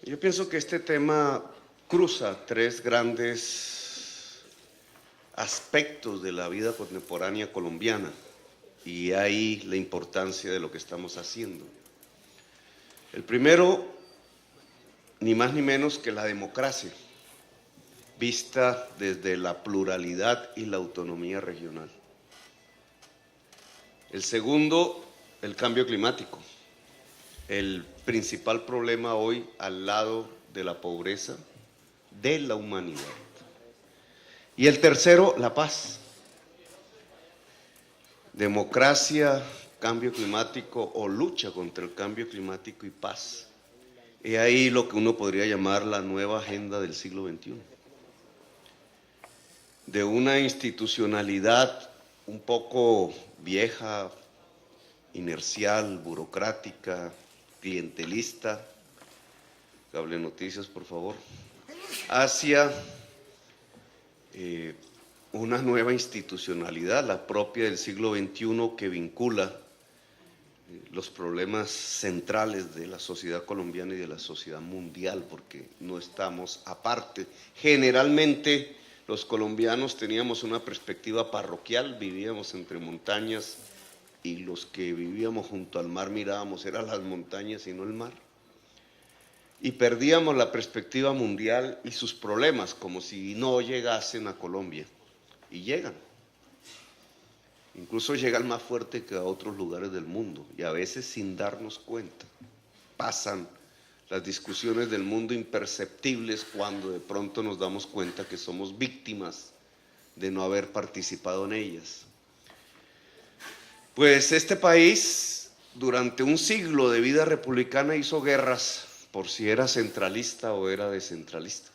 Yo pienso que este tema cruza tres grandes aspectos de la vida contemporánea colombiana y ahí la importancia de lo que estamos haciendo. El primero, ni más ni menos que la democracia, vista desde la pluralidad y la autonomía regional. El segundo, el cambio climático, el principal problema hoy al lado de la pobreza de la humanidad. Y el tercero, la paz. Democracia, cambio climático o lucha contra el cambio climático y paz. Y ahí lo que uno podría llamar la nueva agenda del siglo XXI. De una institucionalidad un poco vieja, inercial, burocrática, clientelista, Cable Noticias, por favor, hacia una nueva institucionalidad, la propia del siglo XXI, que vincula los problemas centrales de la sociedad colombiana y de la sociedad mundial, porque no estamos aparte. Generalmente los colombianos teníamos una perspectiva parroquial, vivíamos entre montañas y los que vivíamos junto al mar mirábamos, eran las montañas y no el mar. Y perdíamos la perspectiva mundial y sus problemas, como si no llegasen a Colombia. Y llegan. Incluso llegan más fuerte que a otros lugares del mundo. Y a veces sin darnos cuenta. Pasan las discusiones del mundo imperceptibles cuando de pronto nos damos cuenta que somos víctimas de no haber participado en ellas. Pues este país, durante un siglo de vida republicana, hizo guerras por si era centralista o era descentralista.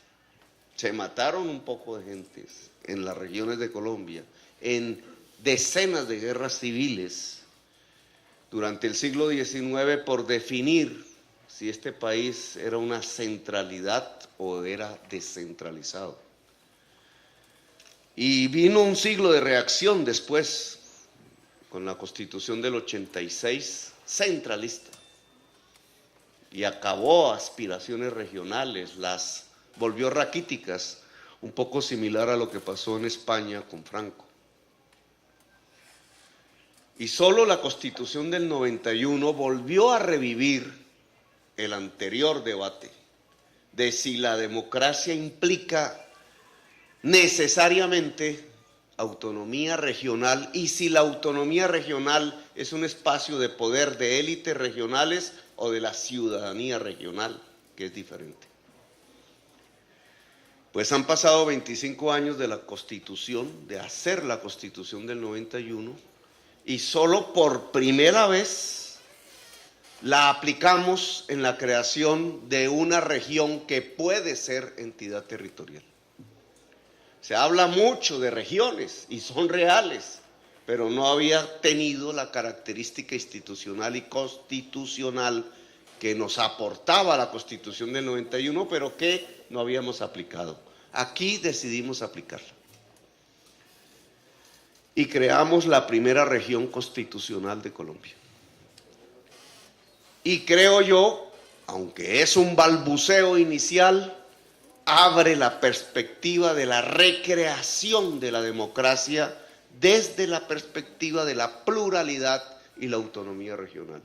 Se mataron un poco de gentes en las regiones de Colombia, en decenas de guerras civiles durante el siglo XIX por definir si este país era una centralidad o era descentralizado. Y vino un siglo de reacción después, con la Constitución del 86, centralista. Y acabó aspiraciones regionales, las volvió raquíticas, un poco similar a lo que pasó en España con Franco. Y solo la Constitución del 91 volvió a revivir el anterior debate de si la democracia implica necesariamente autonomía regional y si la autonomía regional es un espacio de poder de élites regionales o de la ciudadanía regional, que es diferente. Pues han pasado 25 años de la Constitución, de hacer la Constitución del 91, y solo por primera vez la aplicamos en la creación de una región que puede ser entidad territorial. Se habla mucho de regiones y son reales, pero no había tenido la característica institucional y constitucional que nos aportaba la Constitución del 91, pero que no habíamos aplicado. Aquí decidimos aplicarla. Y creamos la primera región constitucional de Colombia. Y creo yo, aunque es un balbuceo inicial, abre la perspectiva de la recreación de la democracia desde la perspectiva de la pluralidad y la autonomía regional.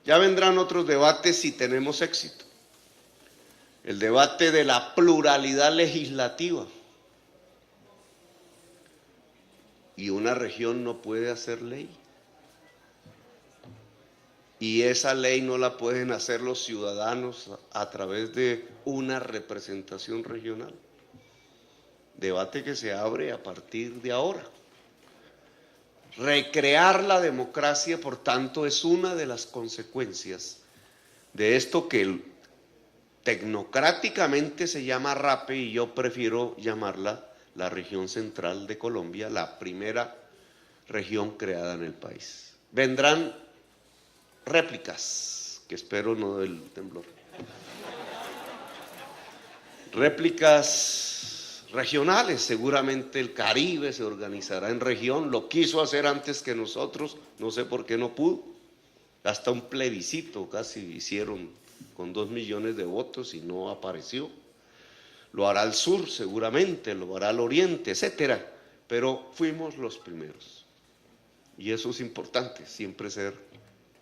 Ya vendrán otros debates si tenemos éxito. El debate de la pluralidad legislativa. Y una región no puede hacer ley. Y esa ley no la pueden hacer los ciudadanos a través de una representación regional. Debate que se abre a partir de ahora. Recrear la democracia, por tanto, es una de las consecuencias de esto que tecnocráticamente se llama RAPE y yo prefiero llamarla la región central de Colombia, la primera región creada en el país. Vendrán réplicas, que espero no del temblor. Réplicas regionales, seguramente el Caribe se organizará en región, lo quiso hacer antes que nosotros, no sé por qué no pudo, hasta un plebiscito casi hicieron con 2 millones de votos y no apareció. Lo hará el sur seguramente, lo hará el oriente, etcétera, pero fuimos los primeros. Y eso es importante, siempre ser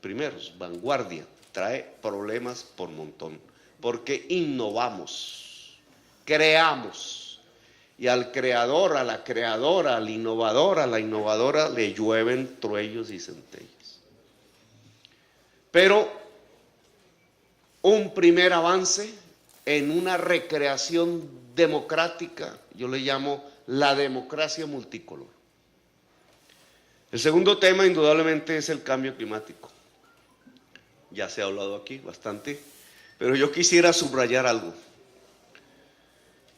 primeros, vanguardia, trae problemas por montón, porque innovamos, creamos, y al creador, a la creadora, al innovador, a la innovadora, le llueven truellos y centellas. Pero un primer avance en una recreación democrática, yo le llamo la democracia multicolor. El segundo tema indudablemente es el cambio climático. Ya se ha hablado aquí bastante, pero yo quisiera subrayar algo.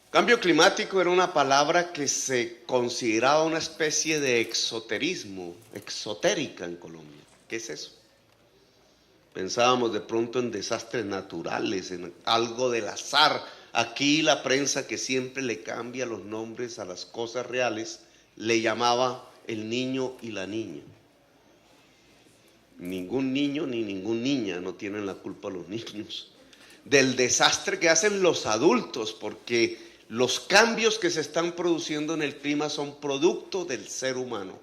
Cambio climático era una palabra que se consideraba una especie de exoterismo, exotérica en Colombia. ¿Qué es eso? Pensábamos de pronto en desastres naturales, en algo del azar. Aquí la prensa, que siempre le cambia los nombres a las cosas reales, le llamaba el niño y la niña. Ningún niño ni ninguna niña, no tienen la culpa los niños del desastre que hacen los adultos, porque los cambios que se están produciendo en el clima son producto del ser humano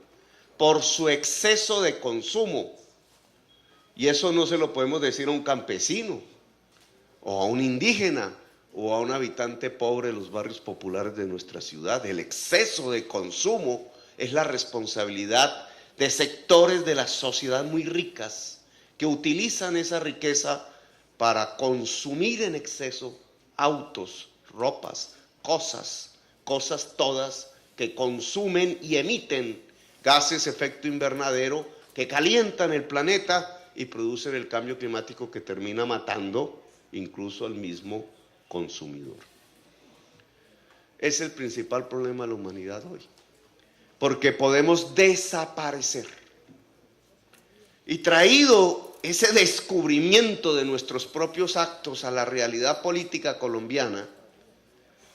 por su exceso de consumo. Y eso no se lo podemos decir a un campesino o a un indígena o a un habitante pobre de los barrios populares de nuestra ciudad. El exceso de consumo es la responsabilidad de sectores de la sociedad muy ricas que utilizan esa riqueza para consumir en exceso autos, ropas, cosas todas que consumen y emiten gases efecto invernadero que calientan el planeta y producen el cambio climático que termina matando incluso al mismo consumidor. Es el principal problema de la humanidad hoy, porque podemos desaparecer. Y traído ese descubrimiento de nuestros propios actos a la realidad política colombiana,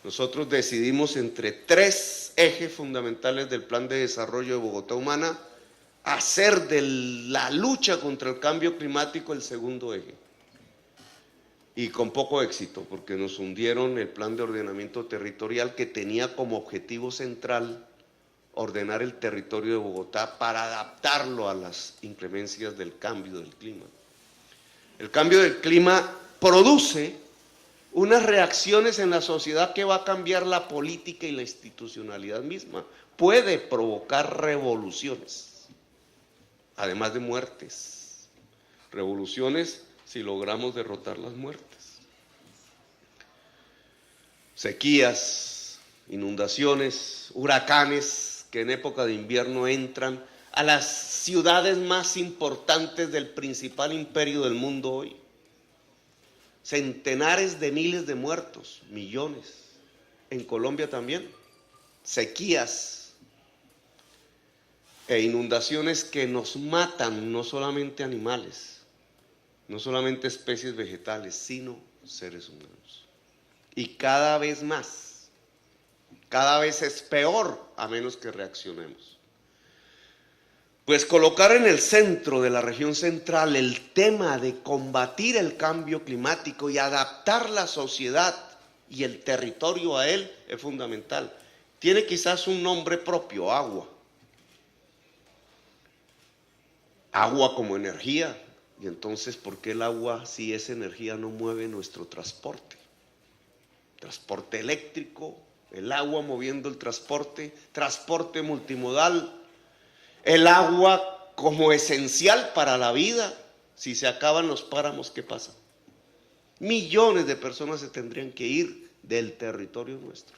nosotros decidimos entre 3 ejes fundamentales del Plan de Desarrollo de Bogotá Humana hacer de la lucha contra el cambio climático el segundo eje. Y con poco éxito, porque nos hundieron el Plan de Ordenamiento Territorial, que tenía como objetivo central ordenar el territorio de Bogotá para adaptarlo a las inclemencias del cambio del clima. El cambio del clima produce unas reacciones en la sociedad que va a cambiar la política y la institucionalidad misma. Puede provocar revoluciones, además de muertes. Revoluciones si logramos derrotar las muertes. Sequías, inundaciones, huracanes que en época de invierno entran a las ciudades más importantes del principal imperio del mundo hoy. Centenares de miles de muertos, millones. En Colombia también. Sequías e inundaciones que nos matan, no solamente animales, no solamente especies vegetales, sino seres humanos. Y cada vez más, cada vez es peor a menos que reaccionemos. Pues colocar en el centro de la región central el tema de combatir el cambio climático y adaptar la sociedad y el territorio a él es fundamental. Tiene quizás un nombre propio, agua. Agua como energía. Y entonces, ¿por qué el agua, si es energía, no mueve nuestro transporte? Transporte eléctrico, el agua moviendo el transporte, transporte multimodal, el agua como esencial para la vida. Si se acaban los páramos, ¿qué pasa? Millones de personas se tendrían que ir del territorio nuestro.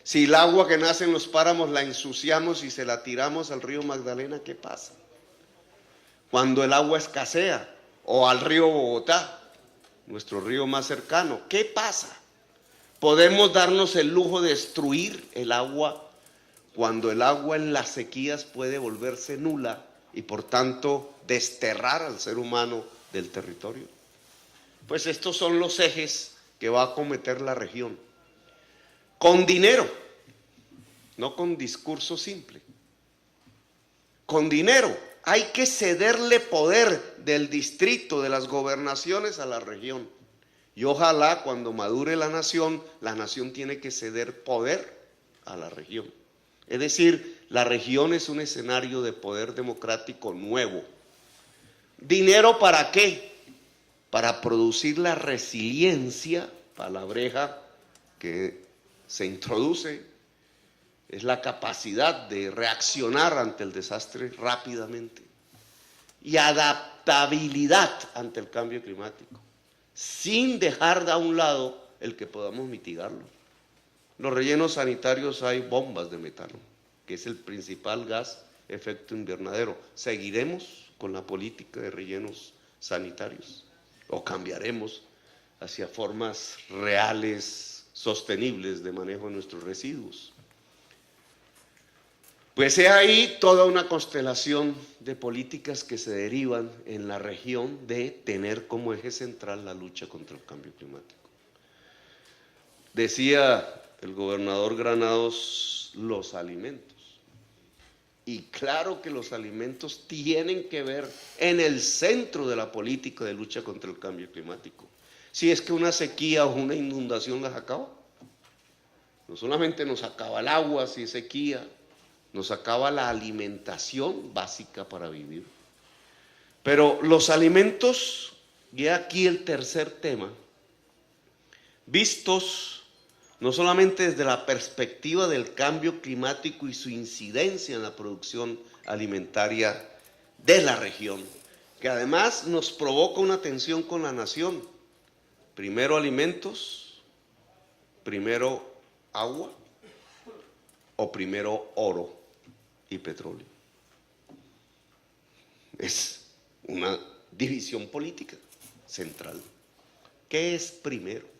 Si el agua que nace en los páramos la ensuciamos y se la tiramos al río Magdalena, ¿qué pasa? Cuando el agua escasea, o al río Bogotá, nuestro río más cercano, ¿qué pasa? Podemos darnos el lujo de destruir el agua cuando el agua en las sequías puede volverse nula y por tanto desterrar al ser humano del territorio. Pues estos son los ejes que va a acometer la región. Con dinero, no con discurso simple. Con dinero hay que cederle poder del distrito, de las gobernaciones a la región. Y ojalá cuando madure la nación tiene que ceder poder a la región. Es decir, la región es un escenario de poder democrático nuevo. ¿Dinero para qué? Para producir la resiliencia, palabreja que se introduce, es la capacidad de reaccionar ante el desastre rápidamente y adaptabilidad ante el cambio climático, sin dejar a un lado el que podamos mitigarlo. Los rellenos sanitarios hay bombas de metano, que es el principal gas efecto invernadero. ¿Seguiremos con la política de rellenos sanitarios o cambiaremos hacia formas reales, sostenibles de manejo de nuestros residuos? Pues he ahí toda una constelación de políticas que se derivan en la región de tener como eje central la lucha contra el cambio climático. Decía el gobernador Granados, los alimentos. Y claro que los alimentos tienen que ver en el centro de la política de lucha contra el cambio climático. Si es que una sequía o una inundación las acaba. No solamente nos acaba el agua si es sequía, nos acaba la alimentación básica para vivir. Pero los alimentos, y aquí el tercer tema, vistos no solamente desde la perspectiva del cambio climático y su incidencia en la producción alimentaria de la región, que además nos provoca una tensión con la nación. Primero alimentos, primero agua o primero oro y petróleo. Es una división política central. ¿Qué es primero?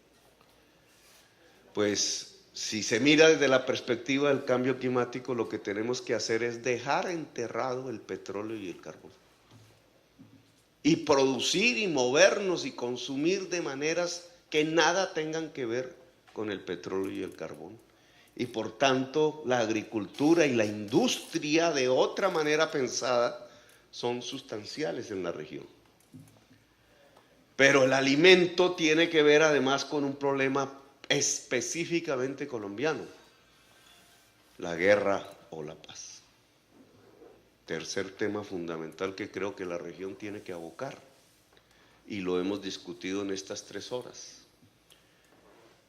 Pues si se mira desde la perspectiva del cambio climático, lo que tenemos que hacer es dejar enterrado el petróleo y el carbón. Y producir y movernos y consumir de maneras que nada tengan que ver con el petróleo y el carbón. Y por tanto, la agricultura y la industria, de otra manera pensada, son sustanciales en la región. Pero el alimento tiene que ver además con un problema específicamente colombiano: la guerra o la paz. Tercer tema fundamental que creo que la región tiene que abocar, y lo hemos discutido en estas 3 horas.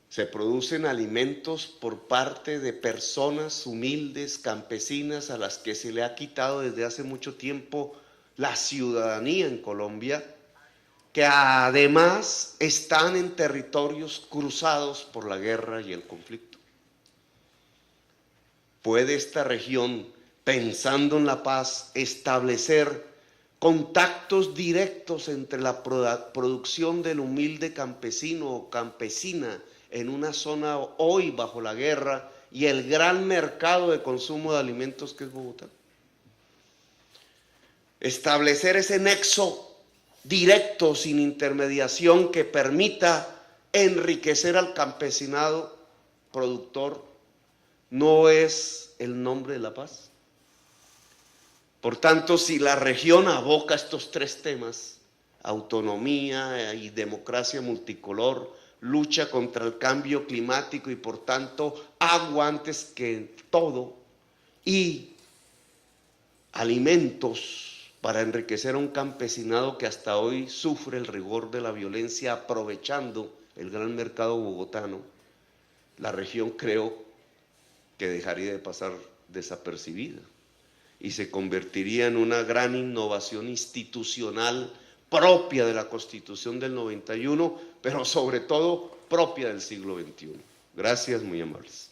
Se producen alimentos por parte de personas humildes, campesinas, a las que se le ha quitado desde hace mucho tiempo la ciudadanía en Colombia, que además están en territorios cruzados por la guerra y el conflicto. ¿Puede esta región, pensando en la paz, establecer contactos directos entre la producción del humilde campesino o campesina en una zona hoy bajo la guerra y el gran mercado de consumo de alimentos que es Bogotá? Establecer ese nexo directo, sin intermediación, que permita enriquecer al campesinado productor, ¿no es el nombre de la paz? Por tanto, si la región aboca estos 3 temas, autonomía y democracia multicolor, lucha contra el cambio climático y por tanto agua antes que todo, y alimentos para enriquecer a un campesinado que hasta hoy sufre el rigor de la violencia aprovechando el gran mercado bogotano, la región creo que dejaría de pasar desapercibida y se convertiría en una gran innovación institucional propia de la Constitución del 91, pero sobre todo propia del siglo XXI. Gracias, muy amables.